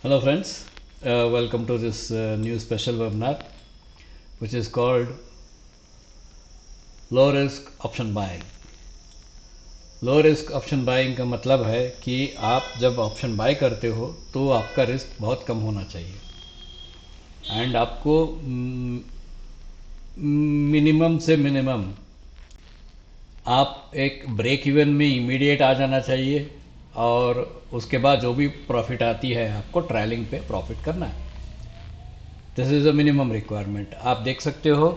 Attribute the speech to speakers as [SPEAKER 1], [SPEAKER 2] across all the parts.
[SPEAKER 1] Hello friends, welcome to this new special webinar which is called Low Risk Option Buying. Low risk option buying का मतलब है कि आप जब option buy करते हो तो आपका रिस्क बहुत कम होना चाहिए एंड आपको मिनिमम से मिनिमम आप एक ब्रेक इवन में इमीडिएट आ जाना चाहिए और उसके बाद जो भी प्रॉफिट आती है आपको ट्रायलिंग पे प्रॉफिट करना है। This is a minimum requirement. आप देख सकते हो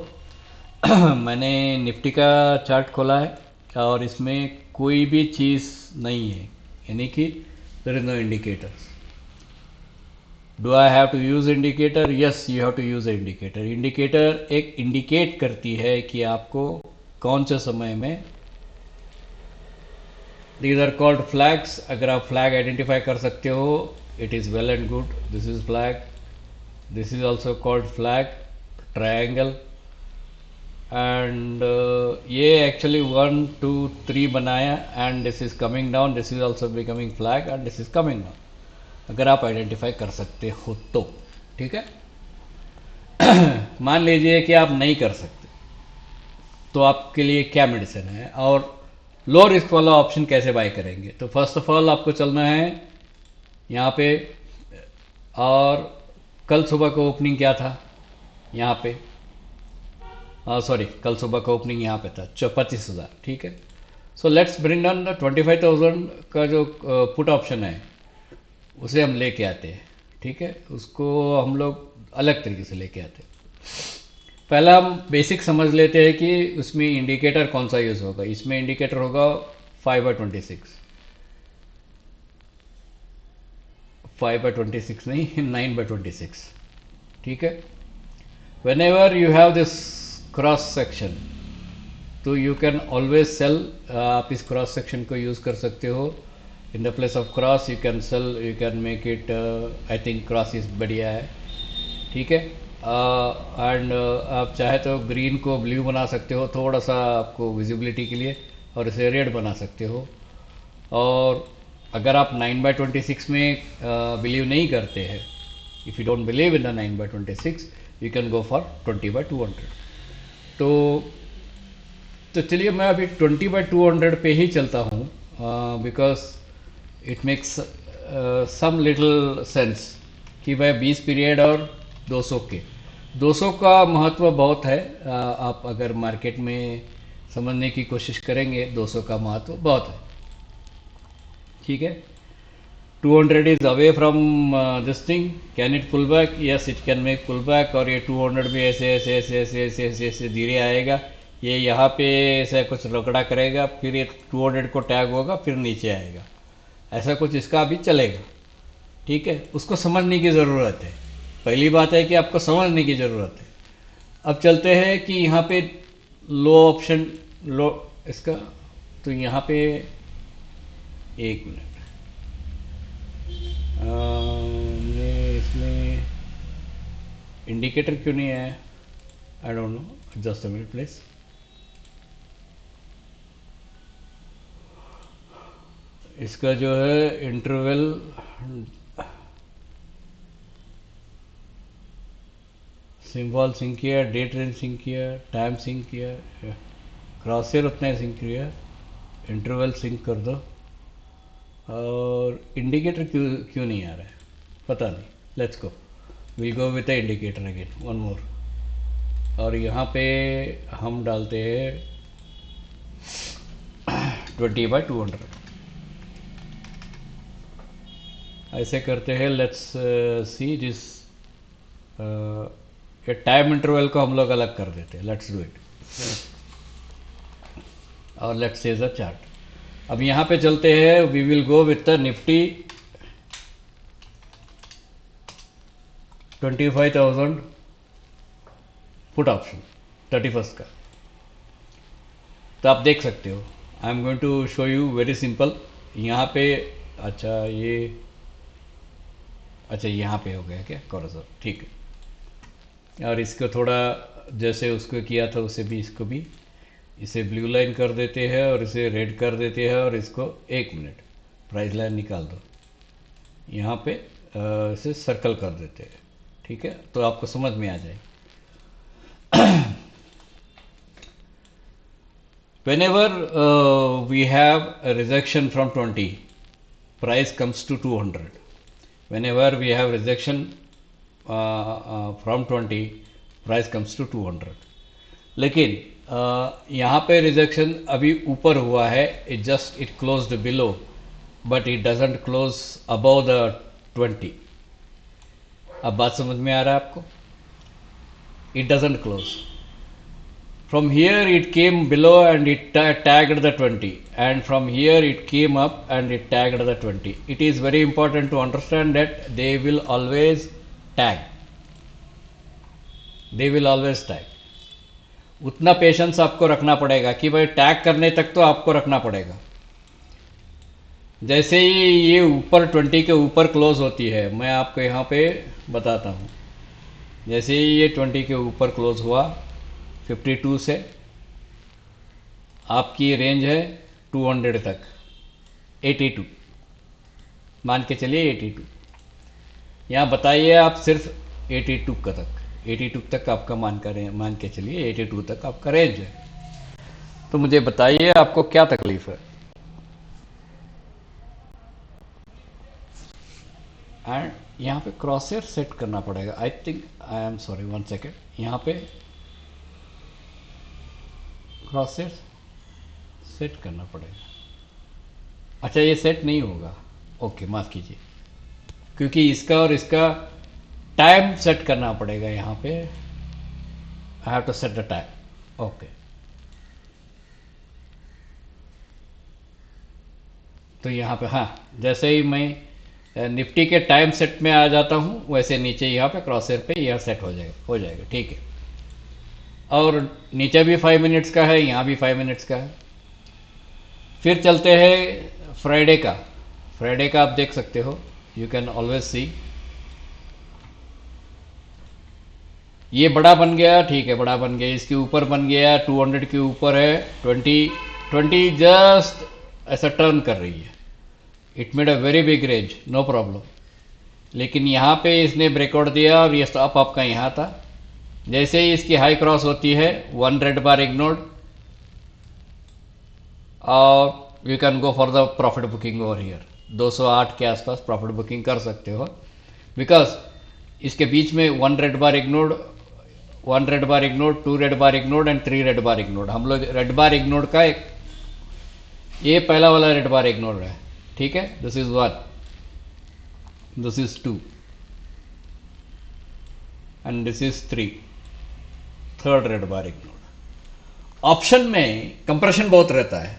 [SPEAKER 1] मैंने निफ्टी का चार्ट खोला है और इसमें कोई भी चीज़ नहीं है, यानी कि there is no indicators. Do I have to use indicator? Yes, you have to use indicator. Indicator एक इंडिकेट करती है कि आपको कौन से समय में, दीज आर कॉल्ड फ्लैग्स। अगर आप फ्लैग आइडेंटिफाई कर सकते हो it is well and good. This is flag, this is also called flag triangle and ये एक्चुअली 1 2 3 बनाया and this is coming down, this is also becoming flag and this is coming down. अगर आप identify कर सकते हो तो ठीक है। मान लीजिए कि आप नहीं कर सकते तो आपके लिए क्या मेडिसिन है और लो रिस्क वाला ऑप्शन कैसे बाय करेंगे? तो फर्स्ट ऑफ ऑल आपको चलना है यहाँ पे, और कल सुबह का ओपनिंग क्या था यहाँ पे? सॉरी, कल सुबह का ओपनिंग यहाँ पे था 25,000, ठीक है। So let's bring down the 25,000 का जो पुट ऑप्शन है उसे हम लेके आते हैं, ठीक है। उसको हम लोग अलग तरीके से लेके आते हैं। पहला हम बेसिक समझ लेते हैं कि उसमें इंडिकेटर कौन सा यूज़ होगा। इसमें इंडिकेटर होगा 5/26, 5/26 नहीं 9/26, ठीक है। When ever you have this cross section तो यू कैन ऑलवेज सेल। आप इस क्रॉस सेक्शन को यूज़ कर सकते हो। In the place of cross you can sell, you can make it, I think cross is बढ़िया है, ठीक है। एंड आप चाहे तो ग्रीन को ब्लू बना सकते हो थोड़ा सा आपको विजिबिलिटी के लिए, और इसे रेड बना सकते हो। और अगर आप 9/26 में बिलीव नहीं करते हैं, if you don't believe in the 9/26, you can go for 20/200। तो चलिए मैं अभी 20/200 पे ही चलता हूँ, because it makes some little sense कि भाई 20 पीरियड और 200 के, 200 का महत्व बहुत है। आप अगर मार्केट में समझने की कोशिश करेंगे 200 का महत्व बहुत है, ठीक है। 200 is away from this thing, can it pull back? Yes, it can make pull back. और ये 200 भी ऐसे ऐसे ऐसे ऐसे ऐसे ऐसे ऐसे धीरे आएगा, ये यहाँ पे ऐसा कुछ रगड़ा करेगा, फिर ये 200 को टैग होगा, फिर नीचे आएगा। ऐसा कुछ इसका अभी चलेगा, ठीक है। उसको समझने की ज़रूरत है। पहली बात है कि आपको समझने की ज़रूरत है। अब चलते हैं कि यहाँ पे लो ऑप्शन, लो इसका, तो यहाँ पे एक मिनट, इसमें इंडिकेटर क्यों नहीं है? I don't know, just a minute please. इसका जो है इंटरवल, सिंबल सिंक किया, डेट रेंज सिंक किया, टाइम सिंक किया, क्रॉसर उतना ही सिंक किया, इंटरवल सिंक कर दो। और इंडिकेटर क्यों क्यों नहीं आ रहा है पता नहीं। Let's go, will go with the indicator again one more. और यहाँ पे हम डालते हैं 20/200, ऐसे करते हैं। लेट्स सी दिस, ये टाइम इंटरवल को हम लोग अलग कर देते हैं। लेट्स डू इट और लेट्स सी द चार्ट। अब यहाँ पे चलते हैं, we will go with the Nifty 25,000 put option 31st का। तो आप देख सकते हो, I am going to show you very simple. यहाँ पे, अच्छा ये, अच्छा यहाँ पे हो गया क्या कॉर्सर, ठीक है। और इसको थोड़ा जैसे उसको किया था उसे भी, इसको भी इसे ब्लू लाइन कर देते हैं और इसे रेड कर देते हैं और इसको, एक मिनट, प्राइस लाइन निकाल दो यहाँ पे, इसे सर्कल कर देते हैं, ठीक है, तो आपको समझ में आ जाए। Whenever we have a rejection from 20, price comes to 200. Whenever we have rejection from 20, price comes to 200. लेकिन यहाँ पे रिजेक्शन अभी ऊपर हुआ है, it closed below, but it doesn't close above the 20। अब बात समझ में आ रहा है आपको? It doesn't close from here, it came below and it tagged the 20, and from here it came up and it tagged the 20. It is very important to understand that they will always tag, they will always tag. उतना patience आपको रखना पड़ेगा कि भाई tag करने तक तो आपको रखना पड़ेगा। जैसे ही ये ऊपर 20 के ऊपर क्लोज होती है, मैं आपको यहाँ पे बताता हूँ, जैसे ही ये 20 के ऊपर क्लोज हुआ 52 से, आपकी रेंज है 200 तक, 82 मान के चलिए, 82। यहाँ बताइए आप सिर्फ 82 का तक, 82 तक आपका मान के चलिए 82 तक आपका रेंज है। तो मुझे बताइए आपको क्या तकलीफ है। एंड यहाँ पे क्रॉसहेयर सेट करना पड़ेगा। I think, I am sorry, 1 second, यहाँ पे क्रॉसहेयर सेट करना पड़ेगा। अच्छा, ये सेट नहीं होगा, ओके माफ़ कीजिए, क्योंकि इसका और इसका टाइम सेट करना पड़ेगा। यहाँ पे I have to set the time, okay. तो यहाँ पे हाँ, जैसे ही मैं निफ्टी के टाइम सेट में आ जाता हूँ, वैसे नीचे यहाँ पे क्रॉसहेयर पे यह सेट हो जाएगा, ठीक है। और नीचे भी 5 मिनट्स का है, यहाँ भी 5 मिनट्स का है। फिर चलते हैं फ्राइडे का आप देख सकते हो, यू कैन ऑलवेज सी। ये बड़ा बन गया, ठीक है, बड़ा बन गया, इसके ऊपर बन गया, 200 के ऊपर है, 20 जस्ट ऐसा टर्न कर रही है। It made a very big range, no problem. लेकिन यहाँ पे इसने ब्रेकआउट दिया और ये स्टॉप आपका यहाँ था। जैसे ही इसकी हाई क्रॉस होती है, 1 रेड बार इग्नोर्ड, और you can go for the profit booking over here. 208 के आसपास प्रॉफिट बुकिंग कर सकते हो, बिकॉज इसके बीच में 1 red bar ignored, 1 red bar ignored, 2 red bar ignored and 3 red bar ignored. हम लोग रेड बार इग्नोर्ड का ये पहला वाला रेड बार इग्नोर्ड है, ठीक है। This is 1, this is 2 and this is 3, third red bar ignored. Option में कंप्रेशन बहुत रहता है,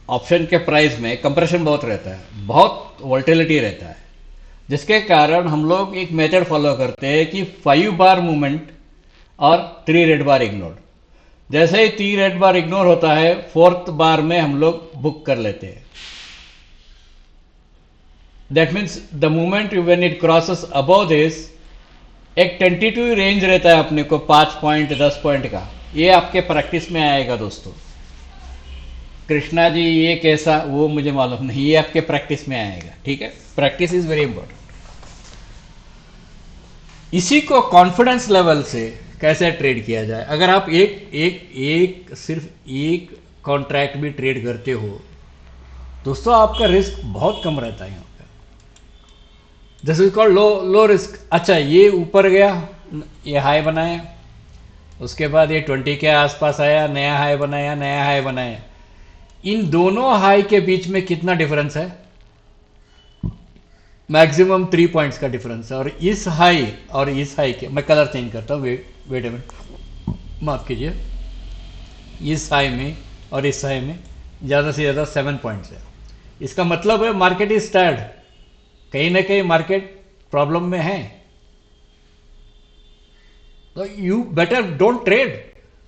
[SPEAKER 1] ऑप्शन के प्राइस में कंप्रेशन बहुत रहता है, बहुत वोल्टिलिटी रहता है, जिसके कारण हम लोग एक मेथड फॉलो करते हैं कि 5 बार मूवमेंट और 3 रेड बार इग्नोर्ड। जैसे ही 3 रेड बार इग्नोर होता है, 4th बार में हम लोग बुक कर लेते हैं। That means the movement when it crosses above this, एक टेंटेटिव रेंज रहता है अपने को 5 पॉइंट 10 पॉइंट का। ये आपके प्रैक्टिस में आएगा दोस्तों। कृष्णा जी ये कैसा, वो मुझे मालूम नहीं, ये आपके प्रैक्टिस में आएगा, ठीक है। Practice is very important. इसी को कॉन्फिडेंस लेवल से कैसे ट्रेड किया जाए। अगर आप सिर्फ एक कॉन्ट्रैक्ट भी ट्रेड करते हो दोस्तों, आपका रिस्क बहुत कम रहता है यहाँ पे। This is called low risk. अच्छा, ये ऊपर गया, ये हाई बनाया, उसके बाद ये 20 के आसपास आया, नया हाई बनाया। इन दोनों हाई के बीच में कितना डिफरेंस है? मैक्सिमम 3 पॉइंट्स का डिफरेंस है। और इस हाई और इस हाई के, मैं कलर चेंज करता हूँ, वेट अ मिनट, माफ कीजिए, इस हाई में और इस हाई में ज़्यादा से ज़्यादा 7 पॉइंट्स है। इसका मतलब है मार्केट इज टायर्ड, कहीं ना कहीं मार्केट प्रॉब्लम में है। तो you better don't trade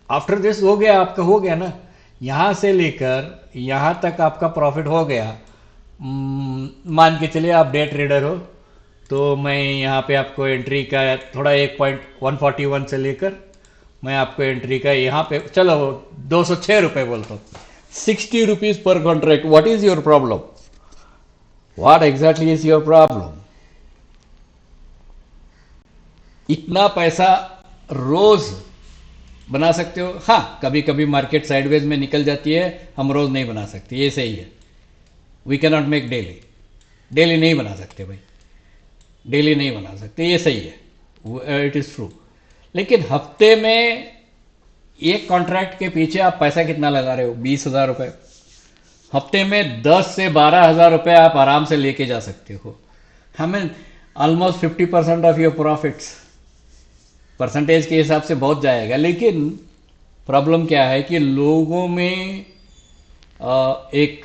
[SPEAKER 1] after this. हो गया आपका, हो गया ना, यहां से लेकर यहां तक आपका प्रॉफिट हो गया। मान के चलिए आप डे ट्रेडर हो, तो मैं यहाँ पे आपको एंट्री का थोड़ा 1.141 से लेकर मैं आपको एंट्री का यहाँ पे, चलो 206 रुपये बोलता हूँ, 60 rupees per contract. What is your problem? What exactly is your problem? इतना पैसा रोज बना सकते हो? हाँ, कभी कभी मार्केट साइडवेज में निकल जाती है, हम रोज नहीं बना सकते, ये सही है। We can not make daily, daily नहीं बना सकते भाई, डेली नहीं बना सकते, ये सही है, इट इज ट्रू। लेकिन हफ्ते में एक कॉन्ट्रैक्ट के पीछे आप पैसा कितना लगा रहे हो? 20,000 रुपए। हफ्ते में 10 से 12 हज़ार रुपए आप आराम से लेके जा सकते हो। हमें almost 50% of your profits, percentage के हिसाब से बहुत जाएगा। लेकिन प्रॉब्लम क्या है कि लोगों में एक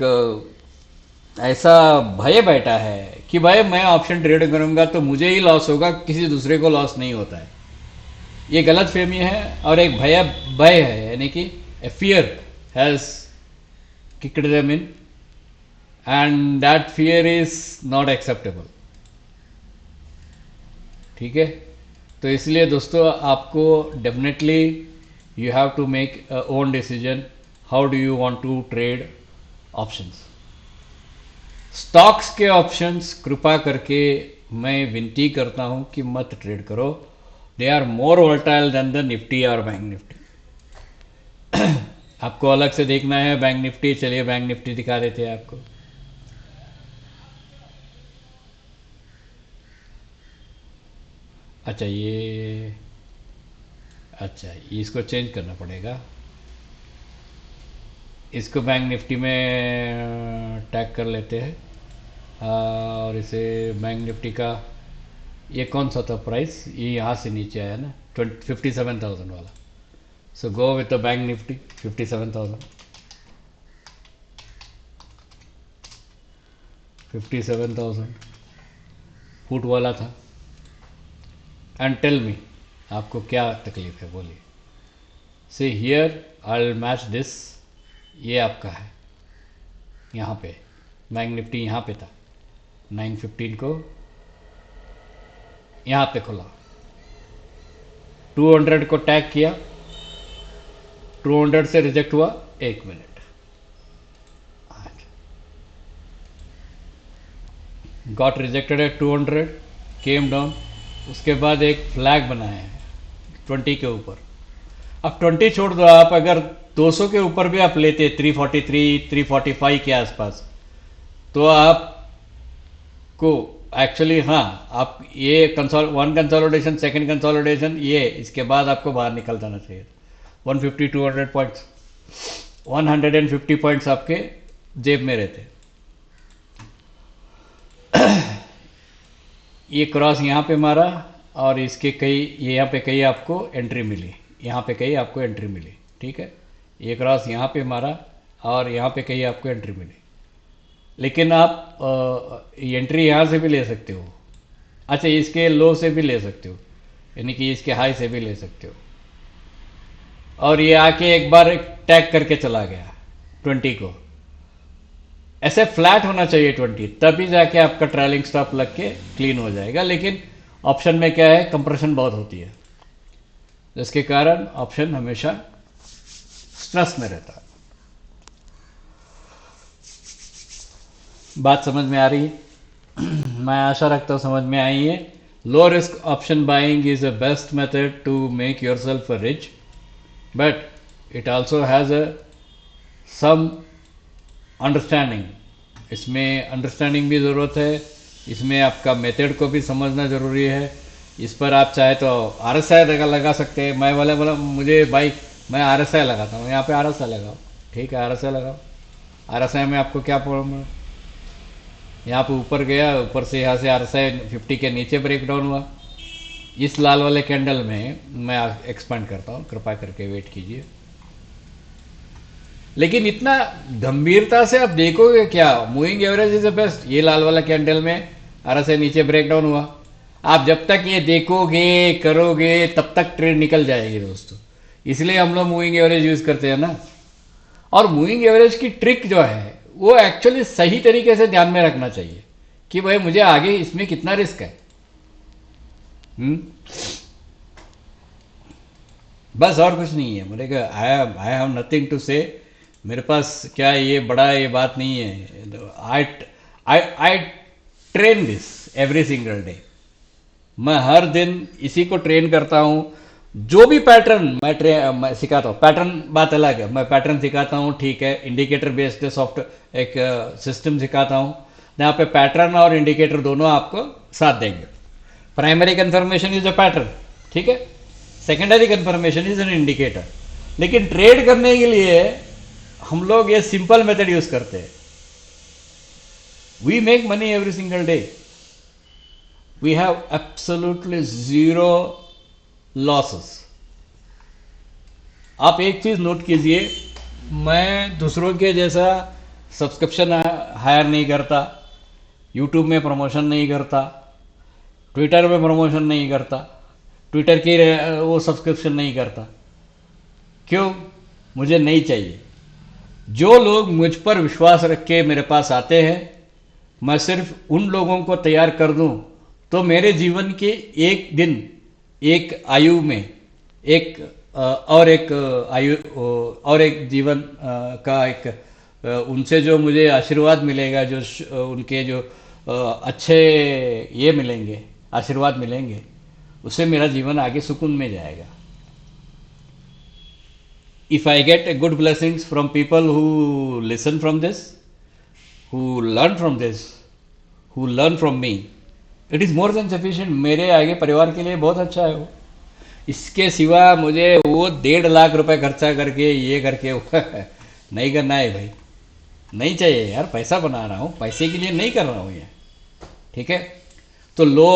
[SPEAKER 1] ऐसा भय बैठा है कि भाई मैं ऑप्शन ट्रेड करूंगा तो मुझे ही लॉस होगा, किसी दूसरे को लॉस नहीं होता है। ये गलत फहमी है और एक भय है, यानी कि a fear has kicked them in and that fear is not acceptable. ठीक है, तो इसलिए दोस्तों आपको definitely you have to make own decision how do you want to trade options. Stocks के ऑप्शंस कृपा करके मैं विनती करता हूं कि मत ट्रेड करो। They are more volatile than the Nifty और बैंक निफ्टी। आपको अलग से देखना है बैंक निफ्टी, चलिए बैंक निफ्टी दिखा देते हैं आपको। अच्छा अच्छा इसको चेंज करना पड़ेगा, इसको बैंक निफ्टी में टैग कर लेते हैं। और इसे बैंक निफ्टी का ये कौन सा था प्राइस, ये यहाँ से नीचे आया ना, 57,000 वाला। So go with the bank Nifty 57,000। 57,000 put वाला था। एंड टेल मी आपको क्या तकलीफ है, बोलिए। से here I will match this, ये आपका है। यहाँ पे बैंक निफ्टी यहाँ पे था, 915 को यहाँ पे खुला, 200 को टैग किया, 200 से रिजेक्ट हुआ। 1 minute, got rejected at 200, came down. उसके बाद एक फ्लैग बनाया है 20 के ऊपर। अब 20 छोड़ दो, आप अगर 200 के ऊपर भी आप लेते 343 345 के आसपास, तो आपको एक्चुअली, हाँ, आप ये वन कंसोलिडेशन, सेकंड कंसोलिडेशन, ये इसके बाद आपको बाहर निकल जाना चाहिए। 150 200 पॉइंट्स, 150 पॉइंट्स आपके जेब में रहते। ये क्रॉस यहाँ पे मारा और इसके कई, ये यहाँ पे कई आपको एंट्री मिली, यहाँ पे कई आपको एंट्री मिली। ठीक है, ये क्रॉस यहाँ पे मारा और यहाँ पे कई आपको एंट्री मिली। लेकिन आप एंट्री यहाँ से भी ले सकते हो। अच्छा, इसके लो से भी ले सकते हो, यानी कि इसके हाई से भी ले सकते हो। और ये आके एक बार टैग करके चला गया 20 को। ऐसे फ्लैट होना चाहिए 20, तभी जाके आपका ट्रेलिंग स्टॉप लग के क्लीन हो जाएगा। लेकिन ऑप्शन में क्या है, कंप्रेशन बहुत होती है, जिसके कारण ऑप्शन हमेशा स्ट्रेस में रहता है। बात समझ में आ रही है? मैं आशा रखता हूं समझ में आई है। Low risk option buying is a best method to make yourself rich, but it also has a some understanding. इसमें अंडरस्टैंडिंग भी ज़रूरत है, इसमें आपका मेथड को भी समझना ज़रूरी है। इस पर आप चाहे तो RSI लगा सकते हैं। मैं बोला मुझे भाई मैं RSI लगाता हूँ, यहाँ पे RSI लगाओ, ठीक है, RSI लगाओ। RSI में आपको क्या प्रॉब्लम है? यहाँ पे ऊपर गया, ऊपर से यहाँ से RSI 50 के नीचे ब्रेक डाउन हुआ। इस लाल वाले कैंडल में मैं एक्सपेंड करता हूँ, कृपा करके वेट कीजिए। लेकिन इतना गंभीरता से आप देखोगे क्या? Moving average is the best. ये लाल वाला कैंडल में RSI नीचे ब्रेकडाउन हुआ, आप जब तक ये देखोगे करोगे तब तक ट्रेड निकल जाएगी दोस्तों। इसलिए हम लोग मूविंग एवरेज यूज करते हैं ना। और मूविंग एवरेज की ट्रिक जो है वो एक्चुअली सही तरीके से ध्यान में रखना चाहिए कि भाई मुझे आगे इसमें कितना रिस्क है। बस और कुछ नहीं है। मेरे आई हैव नथिंग टू से। मेरे पास क्या ये बड़ा ये बात नहीं है। I train this every single day. मैं हर दिन इसी को ट्रेन करता हूं। जो भी पैटर्न मैं सिखाता हूं, पैटर्न बात अलग है, मैं पैटर्न सिखाता हूं, ठीक है, इंडिकेटर बेस्ड सॉफ्ट एक सिस्टम सिखाता हूं जहां पे पैटर्न और इंडिकेटर दोनों आपको साथ देंगे। Primary confirmation is a pattern, ठीक है, secondary confirmation is an indicator. लेकिन ट्रेड करने के लिए हम लोग ये सिंपल मेथड यूज करते हैं। We make money every single day, we have absolutely zero losses. आप एक चीज नोट कीजिए, मैं दूसरों के जैसा सब्सक्रिप्शन हायर नहीं करता, यूट्यूब में प्रमोशन नहीं करता, ट्विटर में प्रमोशन नहीं करता, ट्विटर की वो सब्सक्रिप्शन नहीं करता। क्यों? मुझे नहीं चाहिए। जो लोग मुझ पर विश्वास रख के मेरे पास आते हैं, मैं सिर्फ उन लोगों को तैयार कर दूं तो मेरे जीवन के एक दिन, एक आयु में एक और एक आयु और एक जीवन का एक उनसे जो मुझे आशीर्वाद मिलेगा, जो उनके जो अच्छे ये मिलेंगे, आशीर्वाद मिलेंगे, उससे मेरा जीवन आगे सुकून में जाएगा। If I get a good blessings from people who listen from this, who learn from this, who learn from me, it is more than sufficient। मेरे आगे परिवार के लिए बहुत अच्छा है वो। इसके सिवा मुझे वो 1.5 लाख रुपए खर्चा करके ये करके नहीं करना है भाई, नहीं चाहिए यार। पैसा बना रहा हूँ, पैसे के लिए नहीं कर रहा हूँ ये, ठीक है। तो लो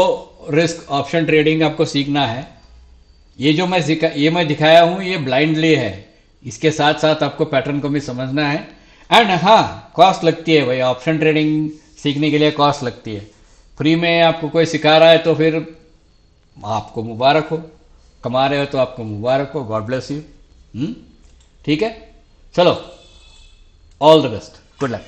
[SPEAKER 1] रिस्क ऑप्शन ट्रेडिंग आपको सीखना है। ये जो मैं दिखाया हूँ ये ब्लाइंडली है, इसके साथ साथ आपको पैटर्न को भी समझना है। एंड हाँ, कॉस्ट लगती है भाई, ऑप्शन ट्रेडिंग सीखने के लिए कॉस्ट लगती है। फ्री में आपको कोई सिखा रहा है तो फिर आपको मुबारक हो, कमा रहे हो तो आपको मुबारक हो, गॉड ब्लेस यू। ठीक है, चलो, all the best, good luck.